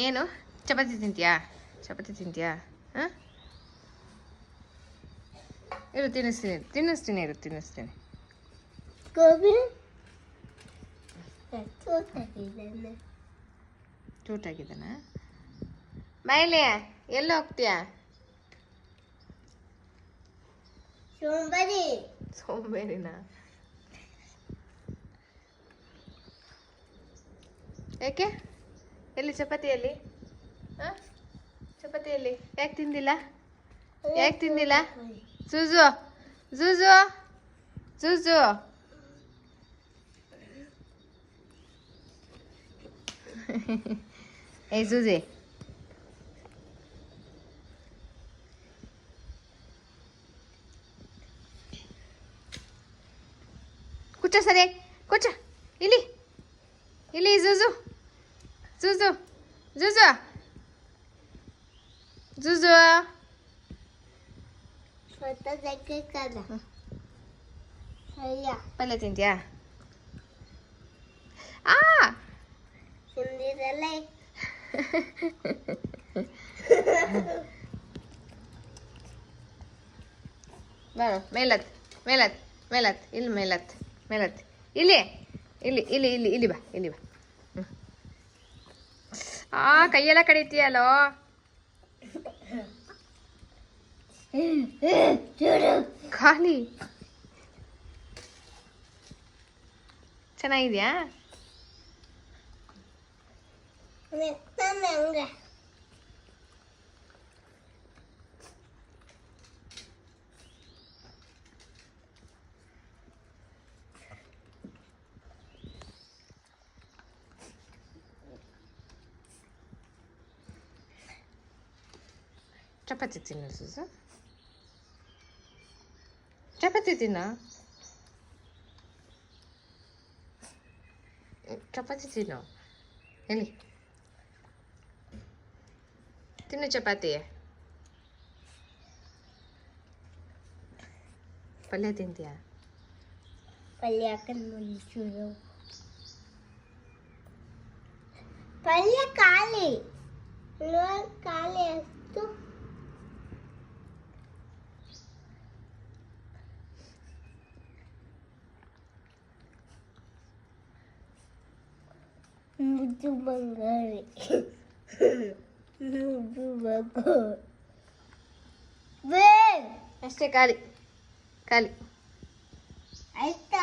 ಏನು ಚಪಾತಿ ತಿಂತೀಯಾ? ಚಪಾತಿ ತಿಂತೀಯಾ? ಹಾಂ, ಇರು ತಿನ್ನಿಸ್ತೀನಿ ಇರು ತಿನ್ನಿಸ್ತೀನಿ. ಚೂಟಾಗಿದ್ದಾನ? ಬಾಯಿಲೆ ಎಲ್ಲ ಹೋಗ್ತೀಯಾ? ಸೋಂಬೇರಿನಾ? ಯಾಕೆ? ಎಲ್ಲಿ ಚಪಾತಿಯಲ್ಲಿ? ಹಾಂ, ಚಪಾತಿಯಲ್ಲಿ ಯಾಕೆ ತಿಂದಿಲ್ಲ? ಯಾಕೆ ತಿಂದಿಲ್ಲ? ಜೂಜು ಜೂಜು ಜೂಜು ಏ ಜೂಜಿ, ಕೂಚ ಸರಿ, ಕೂಚ ಇಲ್ಲಿ ಇಲ್ಲಿ. ಜೂಜು ಜೂಜು ಜೂಜು ಜೂಜು ಪಲ್ಯ ತಿಂತೀಯಾ? ಆ ಬಾರೋ ಮೇಲತ್ ಮೇಲತ್ ಮೇಲತ್ ಇಲ್ಲಿ ಮೇಲತ್ ಮೇಲತ್ ಇಲ್ಲಿ ಇಲ್ಲಿ ಇಲ್ಲಿ ಇಲ್ಲಿ ಇಲ್ಲಿ ಬಾ ಇಲ್ಲಿ ಬಾ. ಕೈಯೆಲ್ಲ ಕಡಿತೀಯಲ್ಲೋ. ಖಾಲಿ ಚೆನ್ನಾಗಿದ್ಯಾ? ಚಪಾತಿ ತಿನ್ನು ಸೂಸು, ಚಪಾತಿ ತಿನ್ನ, ಚಪಾತಿ ತಿನ್ನು. ಎಲ್ಲಿ ತಿನ್ನು ಚಪಾತಿ. ಪಲ್ಯ ತಿಂತೀಯಾ? ಪಲ್ಯ ಪಲ್ಯ ಖಾಲಿ ಖಾಲಿ ಅಷ್ಟು. ಮುದ್ದು ಬಂಗಾರಿ ಮುದ್ದು ಅಷ್ಟೇ ಖಾಲಿ ಖಾಲಿ ಆಯ್ತಾ?